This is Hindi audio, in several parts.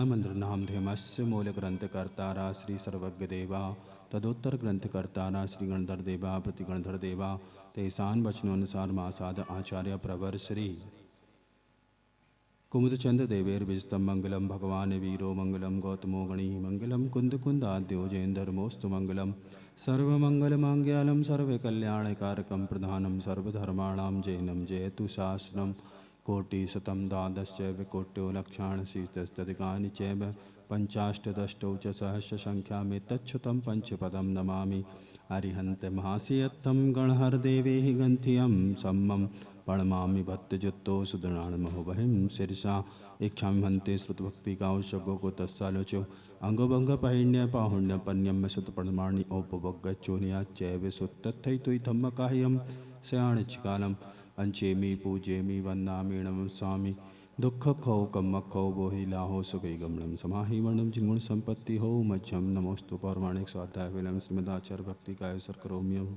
मंत्र नाम धेमस्य मूल ग्रंथ कर्तारा श्री सर्वज्ञ देवा तदुत्तर ग्रंथ कर्तारा श्री गणधर देवा प्रतिगणधर देवा तेसान वचनोनुसार मासाद आचार्य प्रवर श्री कुमुदचंद्र देवेर विजतम मंगलम भगवान वीरो मंगलम गौतमो गणी मंगलम कुंद कुंदाद्यो जैनधर्मोस्तु मंगलम सर्वमंगलमांग्यालम सर्वकल्याणकारकम प्रधानम सर्वधर्माणां जैनम जयतु शासनम कोटिशतं द्वादश्चैव कोट्यो लक्षाणशीतस्तदिकानि चैव पञ्चाष्टदष्टौ च सहस्रसङ्ख्यामेतच्छुतं पञ्चपदं नमामि अरिहन्त महासियत्तं गणहरदेवेः गन्थियं सम्मं प्रणमामि भक्तजुत्तो सुदृणान्महोबहिं शीर्षा इच्छामि हन्ते श्रुतभक्तिकावश्यको को तस्सालोचो अंगोभंगपाहिण्यपाहुण्यपन्यम सुतप्रणमाणि औपभोगचोनियाच्चैव सुतत्थैतुइथम्मकाह्यं शयाणिच्छकालम् अंचेमी पूजेमी वंदामी नमस्वामी दुख खो कम्मखो बोहि लाहो सुखी गमनम समाहि वर्णम जिनगुण संपत्ति हो मध्यम नमोस्तु पौराणिक स्वाध्याय विलम स्मदाचार भक्ति काय सर करोम्यम।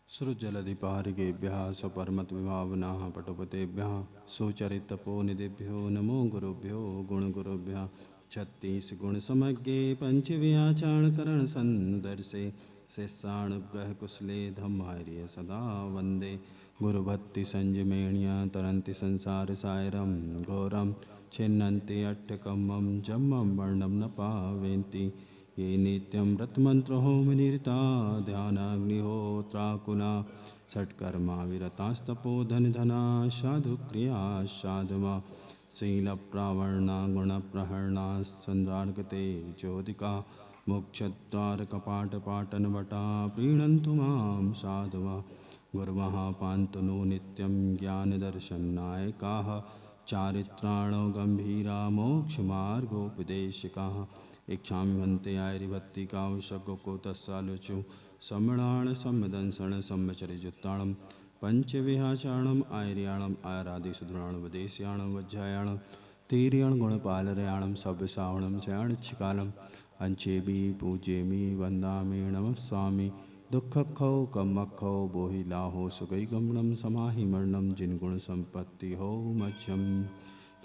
सृजलधिपारिकेभ्यः सपरमतविभावनाः पटुपतेभ्यः सुचरितपोनिधिभ्यो नमो गुरुभ्यो गुणगुरुभ्यः छत्तीसगुणसमज्ञे पंचव्याचारणकरणसन्दर्शे शिष्यानुग्रह कुशले धम्मार्य सदा वन्दे गुरुभक्तिसंयमेण्या तरन्ति संसारसागरं घोरं छिन्नन्ति अट्टकम्मं जम्मं वर्णं न पावयन्ति ये नित्यं व्रतमन्त्रहोमनिरता ध्यानाग्निहोत्राकुला षट्कर्मा विरतास्तपोधनधना साधुक्रिया साधुमा शीलप्रावर्णा गुणप्रहरणा सन्द्रार्गते ज्योतिका मोक्षद्वारकपाटपाटनवटा प्रीणन्तु मां साधुवा गुरुवः पान्तु नो नित्यं ज्ञानदर्शननायकाः चारित्राणो गम्भीरा मोक्षमार्गोपदेशिकाः इच्छामि हन्ते आयरिभक्तिकावश्यको को तस्सालोचो सम्मणाण सम्मदंसण सम्मचरिजुत्ताणं पंचविहाचारणम् आयर्याणम् आयरादिसुधुराणवदेश्याणं वज्रायाणं तीर्याण गुणपालरयाणं सव्यसावणं शयाणिच्छकालम् अंचेमी पूजेमी वन्दामि नमस्वामी दुःखखौ कम्मखौ बोहि लाहो सुखैगमनं समाहि मरणं जिनगुण संपत्ति हो मध्यम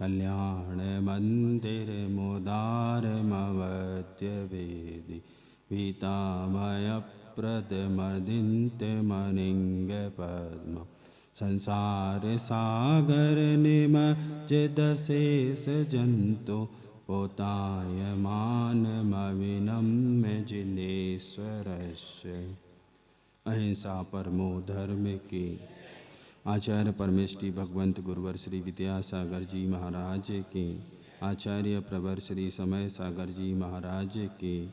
कल्याण मंदिर मोदारमवद्य वेदि वीतामय प्रदमदिन्त मनिंग पद्म संसार सागर निमज्जिदशेष जंतु पोतायमानमविनम्य जिनेश्वरस्य अहिंसा परमो धर्म की। आचार्य परमेष्टि भगवंत गुरुवर श्री विद्यासागर जी महाराज के, आचार्य प्रवर श्री समय सागर जी महाराज के,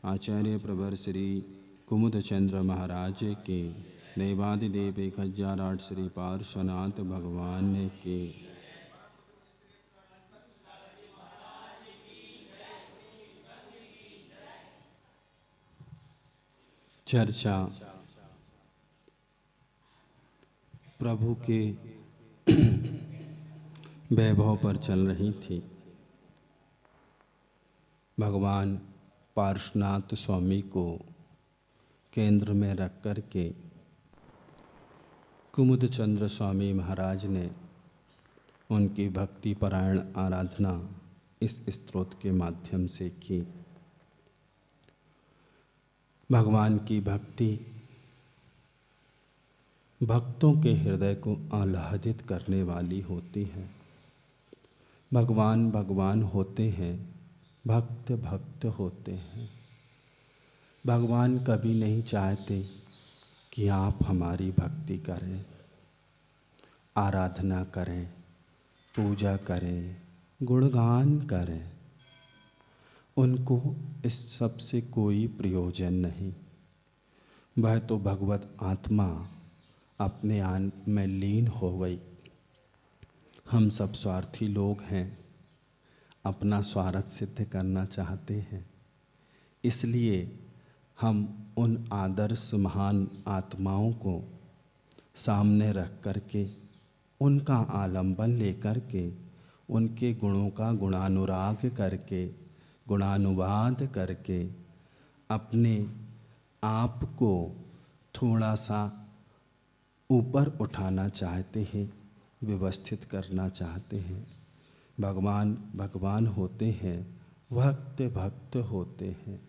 आचार्य प्रवर श्री कुमुदचंद्र महाराज के, देवादिदेव 1008 श्री पार्श्वनाथ भगवान के। चर्चा प्रभु के वैभव पर चल रही थी। भगवान पार्श्वनाथ स्वामी को केंद्र में रख कर के कुमुदचंद्र स्वामी महाराज ने उनकी भक्ति परायण आराधना इस स्तोत्र के माध्यम से की। भगवान की भक्ति भक्तों के हृदय को आह्लादित करने वाली होती है। भगवान भगवान होते हैं, भक्त भक्त होते हैं। भगवान कभी नहीं चाहते कि आप हमारी भक्ति करें, आराधना करें, पूजा करें, गुणगान करें। उनको इस सब से कोई प्रयोजन नहीं। वह तो भगवत आत्मा अपने आन में लीन हो गई। हम सब स्वार्थी लोग हैं, अपना स्वार्थ सिद्ध करना चाहते हैं, इसलिए हम उन आदर्श महान आत्माओं को सामने रख कर के, उनका आलंबन लेकर के, उनके गुणों का गुणानुराग करके, गुणानुवाद करके अपने आप को थोड़ा सा ऊपर उठाना चाहते हैं, व्यवस्थित करना चाहते हैं। भगवान भगवान होते हैं, भक्त भक्त होते हैं।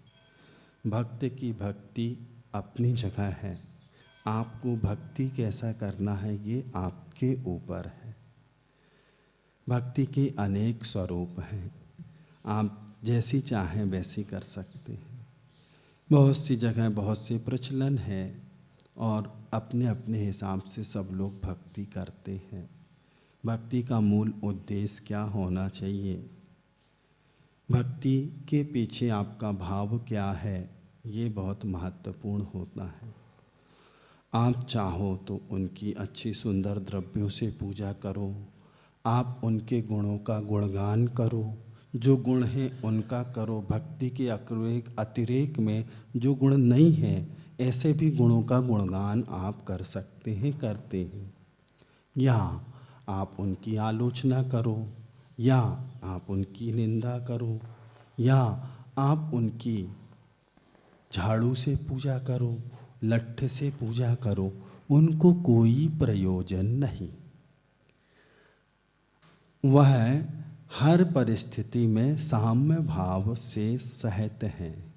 भक्त की भक्ति अपनी जगह है, आपको भक्ति कैसा करना है ये आपके ऊपर है। भक्ति के अनेक स्वरूप हैं, आप जैसी चाहें वैसी कर सकते हैं। बहुत सी जगह बहुत से प्रचलन है और अपने अपने हिसाब से सब लोग भक्ति करते हैं। भक्ति का मूल उद्देश्य क्या होना चाहिए, भक्ति के पीछे आपका भाव क्या है, ये बहुत महत्वपूर्ण होता है। आप चाहो तो उनकी अच्छी सुंदर द्रव्यों से पूजा करो, आप उनके गुणों का गुणगान करो, जो गुण हैं उनका करो। भक्ति के अतिरेक में जो गुण नहीं हैं, ऐसे भी गुणों का गुणगान आप कर सकते हैं, करते हैं। या आप उनकी आलोचना करो, या आप उनकी निंदा करो, या आप उनकी झाड़ू से पूजा करो, लट्ठ से पूजा करो, उनको कोई प्रयोजन नहीं। वह हर परिस्थिति में साम्य भाव से सहत हैं।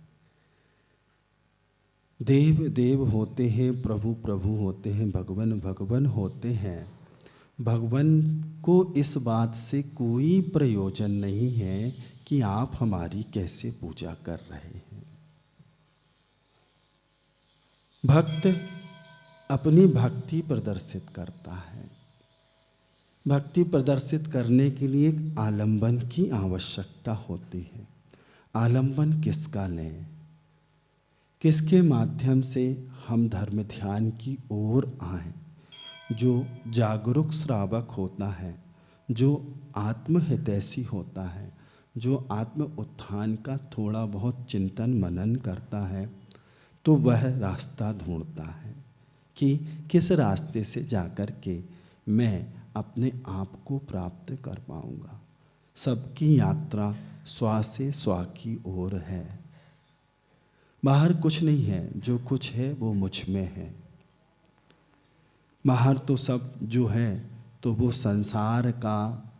देव देव होते हैं, प्रभु प्रभु होते हैं, भगवन भगवन होते हैं। भगवान को इस बात से कोई प्रयोजन नहीं है कि आप हमारी कैसे पूजा कर रहे हैं। भक्त अपनी भक्ति प्रदर्शित करता है। भक्ति प्रदर्शित करने के लिए एक आलंबन की आवश्यकता होती है। आलंबन किसका लें, किसके माध्यम से हम धर्म ध्यान की ओर आएं। जो जागरूक श्रावक होता है, जो आत्महितैषी होता है, जो आत्म उत्थान का थोड़ा बहुत चिंतन मनन करता है, तो वह रास्ता ढूंढता है कि किस रास्ते से जाकर के मैं अपने आप को प्राप्त कर पाऊंगा। सबकी यात्रा स्व से स्व की ओर है। बाहर कुछ नहीं है, जो कुछ है वो मुझ में है। बाहर तो सब जो है तो वो संसार का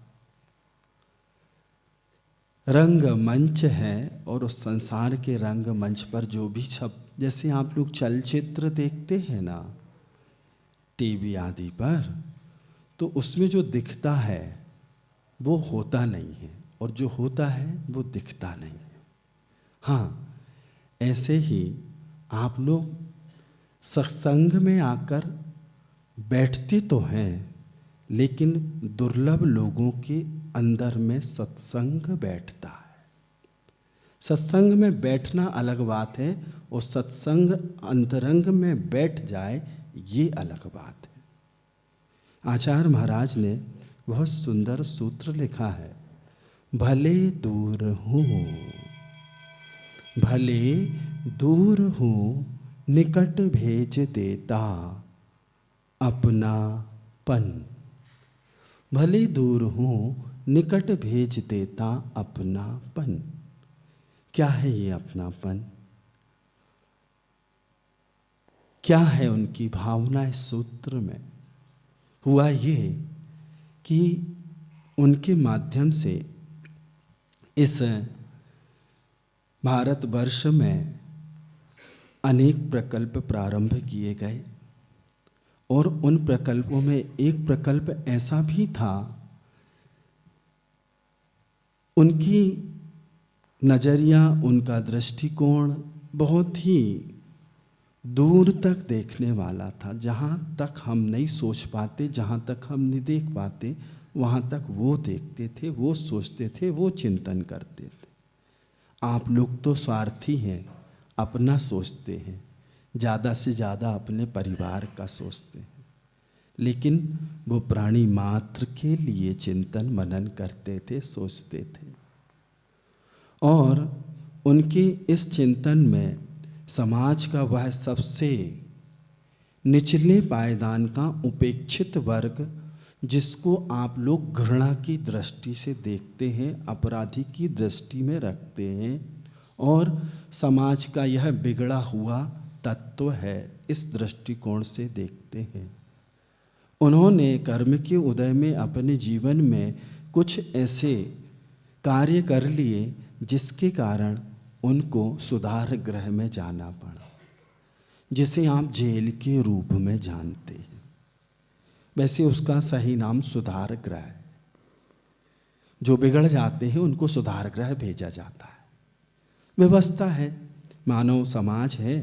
रंग मंच है, और उस संसार के रंग मंच पर जो भी सब, जैसे आप लोग चलचित्र देखते हैं ना टीवी आदि पर, तो उसमें जो दिखता है वो होता नहीं है, और जो होता है वो दिखता नहीं है। हाँ, ऐसे ही आप लोग सत्संग में आकर बैठते तो हैं, लेकिन दुर्लभ लोगों के अंदर में सत्संग बैठता है। सत्संग में बैठना अलग बात है, और सत्संग अंतरंग में बैठ जाए ये अलग बात है। आचार्य महाराज ने बहुत सुंदर सूत्र लिखा है, भले दूर हूँ, भले दूर हूँ, निकट भेज देता अपनापन। भले दूर हूँ, निकट भेज देता अपनापन। क्या है ये अपनापन, क्या है उनकी भावना इस सूत्र में? हुआ ये कि उनके माध्यम से इस भारतवर्ष में अनेक प्रकल्प प्रारंभ किए गए, और उन प्रकल्पों में एक प्रकल्प ऐसा भी था, उनकी नज़रिया, उनका दृष्टिकोण बहुत ही दूर तक देखने वाला था। जहाँ तक हम नहीं सोच पाते, जहाँ तक हम नहीं देख पाते, वहाँ तक वो देखते थे, वो सोचते थे, वो चिंतन करते थे। आप लोग तो स्वार्थी हैं, अपना सोचते हैं, ज़्यादा से ज़्यादा अपने परिवार का सोचते हैं, लेकिन वो प्राणी मात्र के लिए चिंतन मनन करते थे, सोचते थे। और उनके इस चिंतन में समाज का वह सबसे निचले पायदान का उपेक्षित वर्ग, जिसको आप लोग घृणा की दृष्टि से देखते हैं, अपराधी की दृष्टि में रखते हैं, और समाज का यह बिगड़ा हुआ तत्व है, इस दृष्टिकोण से देखते हैं। उन्होंने कर्म के उदय में अपने जीवन में कुछ ऐसे कार्य कर लिए जिसके कारण उनको सुधार गृह में जाना पड़ा, जिसे आप जेल के रूप में जानते हैं। वैसे उसका सही नाम सुधार गृह है। जो बिगड़ जाते हैं उनको सुधार गृह भेजा जाता है। व्यवस्था है, मानव समाज है,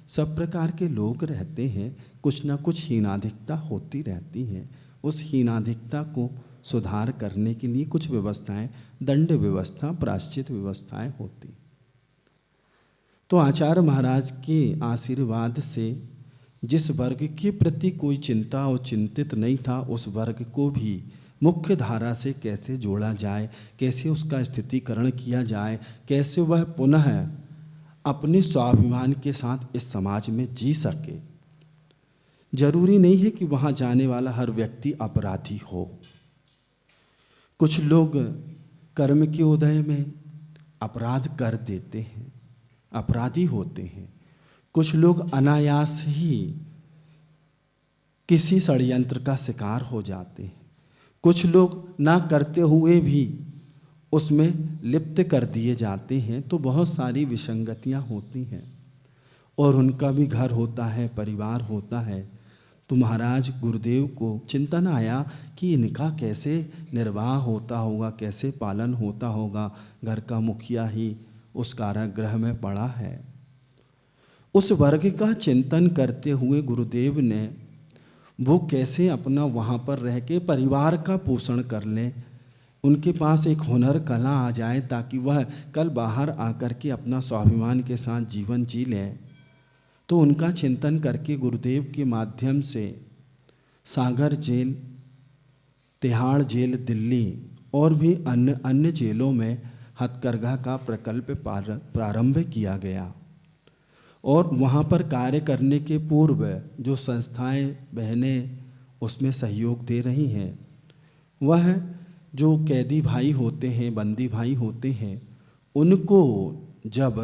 सब प्रकार के लोग रहते हैं, कुछ ना कुछ हीनाधिकता होती रहती है। उस हीनाधिकता को सुधार करने के लिए कुछ व्यवस्थाएं, दंड व्यवस्था, प्रायश्चित व्यवस्थाएं होती। तो आचार्य महाराज के आशीर्वाद से जिस वर्ग के प्रति कोई चिंता और चिंतित नहीं था, उस वर्ग को भी मुख्य धारा से कैसे जोड़ा जाए, कैसे उसका स्थितीकरण किया जाए, कैसे वह पुनः अपने स्वाभिमान के साथ इस समाज में जी सके। जरूरी नहीं है कि वहाँ जाने वाला हर व्यक्ति अपराधी हो। कुछ लोग कर्म के उदय में अपराध कर देते हैं, अपराधी होते हैं। कुछ लोग अनायास ही किसी षड्यंत्र का शिकार हो जाते हैं। कुछ लोग ना करते हुए भी उसमें लिप्त कर दिए जाते हैं। तो बहुत सारी विसंगतियां होती हैं, और उनका भी घर होता है, परिवार होता है। तो महाराज गुरुदेव को चिंतन आया कि इनका कैसे निर्वाह होता होगा, कैसे पालन होता होगा। घर का मुखिया ही उस कारागृह में पड़ा है। उस वर्ग का चिंतन करते हुए गुरुदेव ने वो कैसे अपना वहाँ पर रह के परिवार का पोषण कर लें, उनके पास एक हुनर कला आ जाए, ताकि वह कल बाहर आकर के अपना स्वाभिमान के साथ जीवन जी लें। तो उनका चिंतन करके गुरुदेव के माध्यम से सागर जेल, तिहाड़ जेल दिल्ली और भी अन्य जेलों में हथकरघा का प्रकल्प प्रारंभ किया गया। और वहाँ पर कार्य करने के पूर्व जो संस्थाएं, बहनें उसमें सहयोग दे रही हैं, वह जो कैदी भाई होते हैं, बंदी भाई होते हैं, उनको जब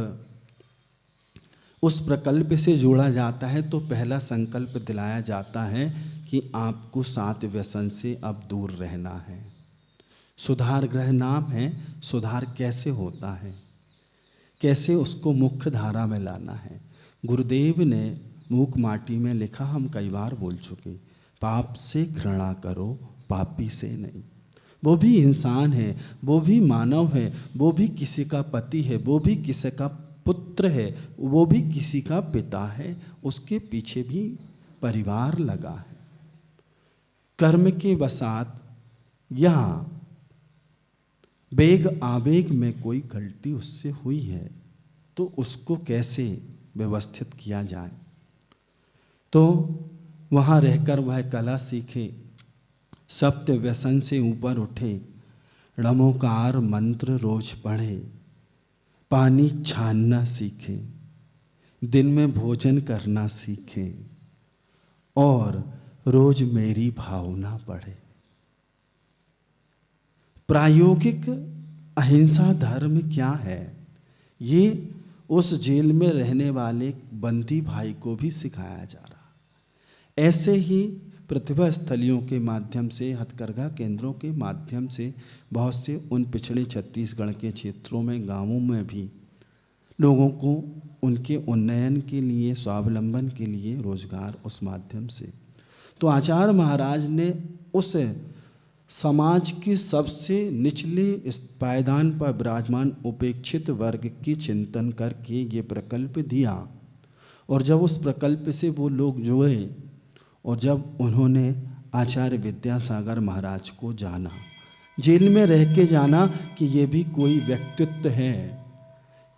उस प्रकल्प से जोड़ा जाता है तो पहला संकल्प दिलाया जाता है कि आपको 7 व्यसन से अब दूर रहना है। सुधार गृह नाम है। सुधार कैसे होता है, कैसे उसको मुख्य धारा में लाना है। गुरुदेव ने मूक माटी में लिखा, हम कई बार बोल चुके, पाप से घृणा करो, पापी से नहीं। वो भी इंसान है, वो भी मानव है, वो भी किसी का पति है, वो भी किसी का पुत्र है, वो भी किसी का पिता है, उसके पीछे भी परिवार लगा है। कर्म के वसात या बेग आवेग में कोई गलती उससे हुई है, तो उसको कैसे व्यवस्थित किया जाए। तो वहाँ रहकर वह कला सीखे, सप्त व्यसन से ऊपर उठे, णमोकार मंत्र रोज पढ़े, पानी छानना सीखे, दिन में भोजन करना सीखे, और रोज मेरी भावना पढ़े। प्रायोगिक अहिंसा धर्म क्या है, ये उस जेल में रहने वाले बंदी भाई को भी सिखाया जा रहा। ऐसे ही प्रतिभा स्थलियों के माध्यम से, हथकरघा केंद्रों के माध्यम से बहुत से उन पिछड़े छत्तीसगढ़ के क्षेत्रों में, गांवों में भी लोगों को उनके उन्नयन के लिए, स्वावलंबन के लिए रोजगार उस माध्यम से। तो आचार्य महाराज ने उस समाज के सबसे निचले इस पायदान पर विराजमान उपेक्षित वर्ग की चिंतन करके ये प्रकल्प दिया। और जब उस प्रकल्प से वो लोग जुड़े, और जब उन्होंने आचार्य विद्यासागर महाराज को जाना, जेल में रह के जाना कि ये भी कोई व्यक्तित्व है,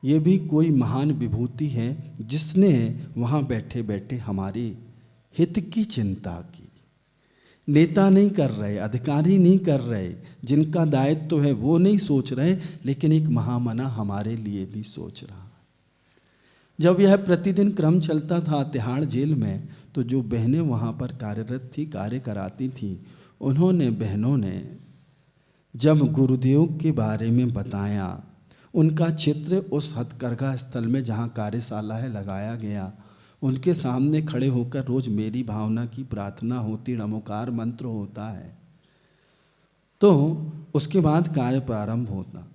ये भी कोई महान विभूति है जिसने वहाँ बैठे बैठे हमारे हित की चिंता की। नेता नहीं कर रहे, अधिकारी नहीं कर रहे, जिनका दायित्व है वो नहीं सोच रहे, लेकिन एक महामना हमारे लिए भी सोच रहा। जब यह प्रतिदिन क्रम चलता था तिहाड़ जेल में, तो जो बहनें वहाँ पर कार्यरत थी, कार्य कराती थी, उन्होंने, बहनों ने जब गुरुदेव के बारे में बताया, उनका चित्र उस हथकरघा स्थल में जहाँ कार्यशाला है लगाया गया, उनके सामने खड़े होकर रोज मेरी भावना की प्रार्थना होती, नमोकार मंत्र होता है, तो उसके बाद कार्य प्रारंभ होता।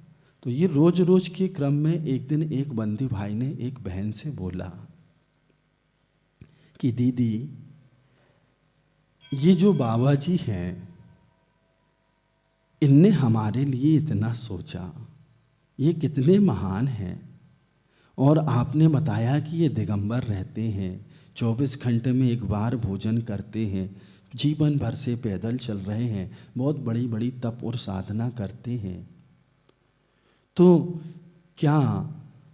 तो ये रोज रोज के क्रम में एक दिन एक बंदी भाई ने एक बहन से बोला कि दीदी, ये जो बाबा जी हैं, इनने हमारे लिए इतना सोचा, ये कितने महान हैं, और आपने बताया कि ये दिगंबर रहते हैं, 24 घंटे में एक बार भोजन करते हैं, जीवन भर से पैदल चल रहे हैं, बहुत बड़ी बड़ी तप और साधना करते हैं, तो क्या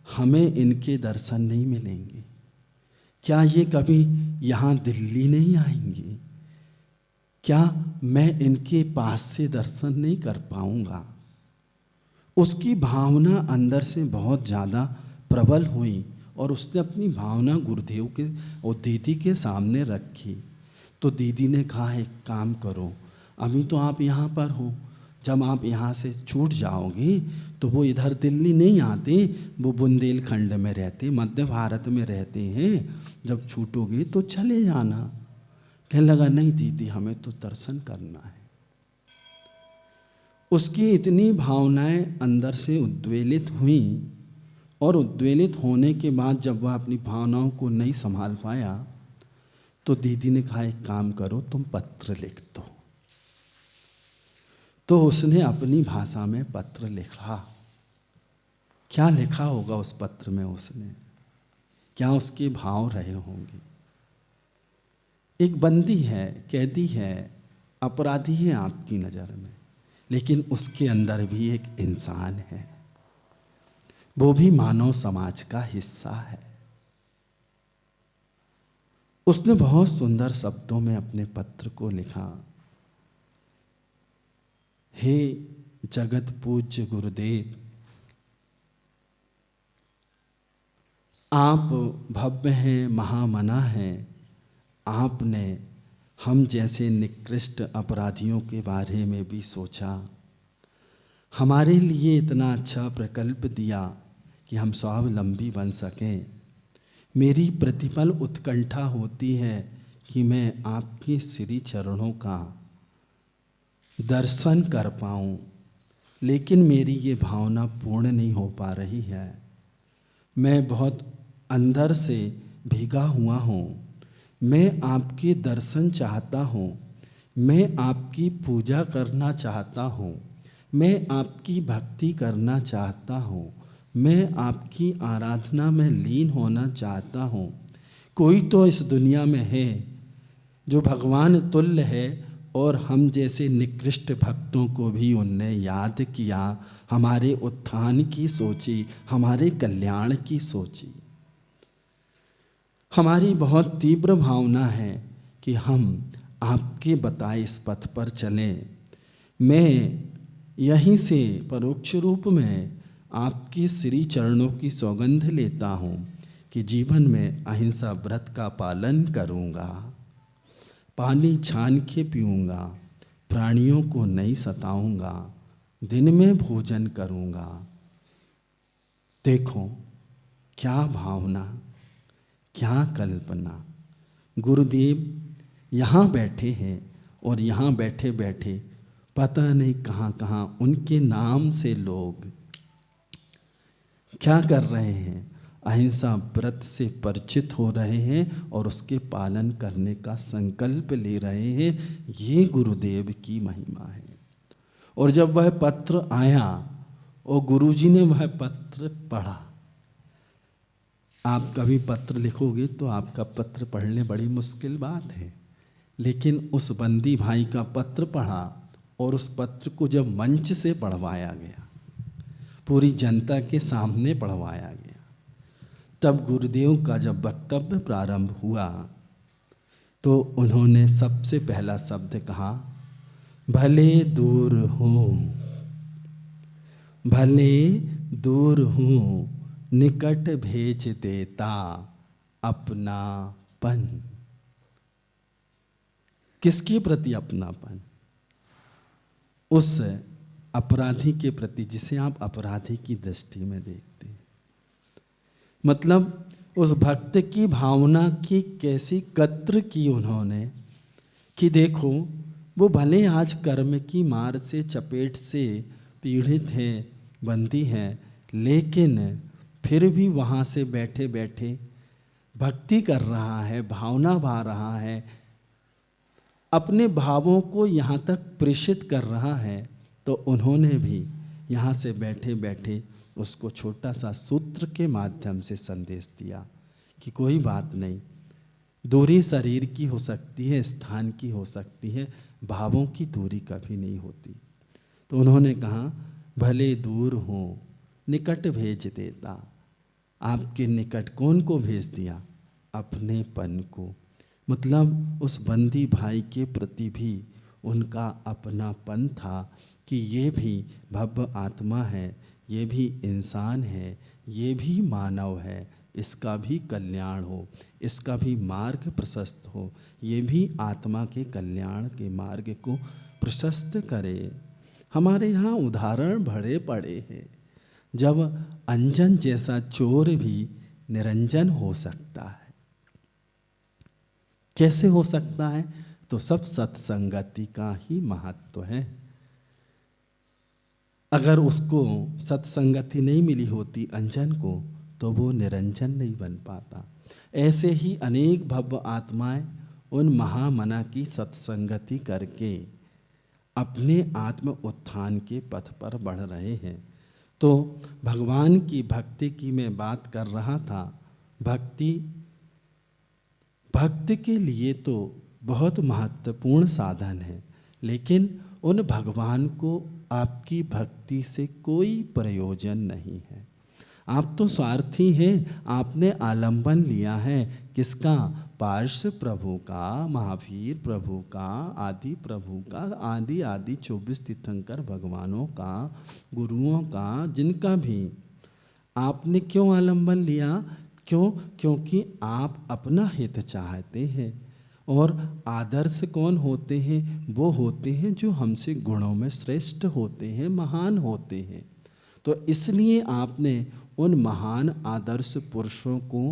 हमें इनके दर्शन नहीं मिलेंगे? क्या ये कभी यहाँ दिल्ली नहीं आएंगे? क्या मैं इनके पास से दर्शन नहीं कर पाऊँगा? उसकी भावना अंदर से बहुत ज़्यादा प्रबल हुई और उसने अपनी भावना गुरुदेव के और दीदी के सामने रखी। तो दीदी ने कहा, एक काम करो, अभी तो आप यहाँ पर हो, जब आप यहाँ से छूट जाओगे तो वो इधर दिल्ली नहीं आते, वो बुंदेलखंड में रहते, मध्य भारत में रहते हैं, जब छूटोगे तो चले जाना। कहने लगा, नहीं दीदी, हमें तो दर्शन करना है। उसकी इतनी भावनाएं अंदर से उद्वेलित हुई, और उद्वेलित होने के बाद जब वह अपनी भावनाओं को नहीं संभाल पाया, तो दीदी ने कहा, एक काम करो, तुम पत्र लिख दो। तो उसने अपनी भाषा में पत्र लिखा। क्या लिखा होगा उस पत्र में उसने? क्या उसके भाव रहे होंगे? एक बंदी है, कैदी है, अपराधी है आपकी नज़र में, लेकिन उसके अंदर भी एक इंसान है, वो भी मानव समाज का हिस्सा है। उसने बहुत सुंदर शब्दों में अपने पत्र को लिखा, हे जगत पूज्य गुरुदेव, आप भव्य हैं, महामना हैं। आपने हम जैसे निकृष्ट अपराधियों के बारे में भी सोचा, हमारे लिए इतना अच्छा प्रकल्प दिया कि हम स्वावलंबी बन सकें। मेरी प्रतिपल उत्कंठा होती है कि मैं आपके श्री चरणों का दर्शन कर पाऊँ, लेकिन मेरी ये भावना पूर्ण नहीं हो पा रही है। मैं बहुत अंदर से भीगा हुआ हूँ। मैं आपके दर्शन चाहता हूँ, मैं आपकी पूजा करना चाहता हूँ, मैं आपकी भक्ति करना चाहता हूँ, मैं आपकी आराधना में लीन होना चाहता हूँ। कोई तो इस दुनिया में है जो भगवान तुल्य है, और हम जैसे निकृष्ट भक्तों को भी उनने याद किया, हमारे उत्थान की सोची, हमारे कल्याण की सोची। हमारी बहुत तीव्र भावना है कि हम आपके बताए इस पथ पर चलें। मैं यहीं से परोक्ष रूप में आपके श्री चरणों की सौगंध लेता हूँ कि जीवन में अहिंसा व्रत का पालन करूँगा, पानी छान के पीऊँगा, प्राणियों को नहीं सताऊँगा, दिन में भोजन करूँगा। देखो क्या भावना, क्या कल्पना। गुरुदेव यहाँ बैठे हैं, और यहाँ बैठे बैठे पता नहीं कहाँ कहाँ उनके नाम से लोग क्या कर रहे हैं, अहिंसा व्रत से परिचित हो रहे हैं और उसके पालन करने का संकल्प ले रहे हैं। ये गुरुदेव की महिमा है। और जब वह पत्र आया और गुरुजी ने वह पत्र पढ़ा, आप कभी पत्र लिखोगे तो आपका पत्र पढ़ने बड़ी मुश्किल बात है, लेकिन उस बंदी भाई का पत्र पढ़ा, और उस पत्र को जब मंच से पढ़वाया गया, पूरी जनता के सामने पढ़वाया गया, तब गुरुदेव का जब वक्तव्य प्रारंभ हुआ तो उन्होंने सबसे पहला शब्द कहा, भले दूर हूँ, भले दूर हूँ, निकट भेज देता अपनापन। किसके प्रति अपनापन? उस अपराधी के प्रति जिसे आप अपराधी की दृष्टि में देखते हैं। मतलब उस भक्त की भावना की कैसी कद्र की उन्होंने कि देखो वो भले आज कर्म की मार से चपेट से पीड़ित है, बंदी है, लेकिन फिर भी वहाँ से बैठे बैठे भक्ति कर रहा है, भावना भा रहा है, अपने भावों को यहाँ तक प्रेषित कर रहा है। तो उन्होंने भी यहाँ से बैठे बैठे उसको छोटा सा सूत्र के माध्यम से संदेश दिया कि कोई बात नहीं, दूरी शरीर की हो सकती है, स्थान की हो सकती है, भावों की दूरी कभी नहीं होती। तो उन्होंने कहा, भले दूर हो, निकट भेज देता। आपके निकट कौन को भेज दिया? अपनेपन को। मतलब उस बंदी भाई के प्रति भी उनका अपनापन था कि ये भी भव्य आत्मा है, ये भी इंसान है, ये भी मानव है, इसका भी कल्याण हो, इसका भी मार्ग प्रशस्त हो, ये भी आत्मा के कल्याण के मार्ग को प्रशस्त करे। हमारे यहाँ उदाहरण भरे पड़े हैं, जब अंजन जैसा चोर भी निरंजन हो सकता है। कैसे हो सकता है? तो सब सत्संगति का ही महत्व है। अगर उसको सत्संगति नहीं मिली होती अंजन को, तो वो निरंजन नहीं बन पाता। ऐसे ही अनेक भव्य आत्माएं उन महामना की सत्संगति करके अपने आत्म उत्थान के पथ पर बढ़ रहे हैं। तो भगवान की भक्ति की मैं बात कर रहा था। भक्ति के लिए तो बहुत महत्वपूर्ण साधन है, लेकिन उन भगवान को आपकी भक्ति से कोई प्रयोजन नहीं है। आप तो स्वार्थी हैं, आपने आलंबन लिया है किसका? पार्श्व प्रभु का, महावीर प्रभु का, आदि प्रभु का, आदि आदि 24 तीर्थंकर भगवानों का, गुरुओं का, जिनका भी आपने क्यों आलंबन लिया? क्यों? क्योंकि आप अपना हित चाहते हैं। और आदर्श कौन होते हैं? वो होते हैं जो हमसे गुणों में श्रेष्ठ होते हैं, महान होते हैं। तो इसलिए आपने उन महान आदर्श पुरुषों को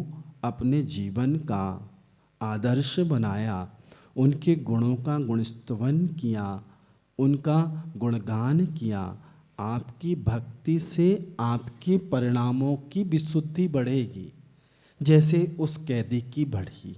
अपने जीवन का आदर्श बनाया, उनके गुणों का गुणस्तवन किया, उनका गुणगान किया। आपकी भक्ति से आपके परिणामों की विशुद्धि बढ़ेगी, जैसे उस कैदी की बढ़ी।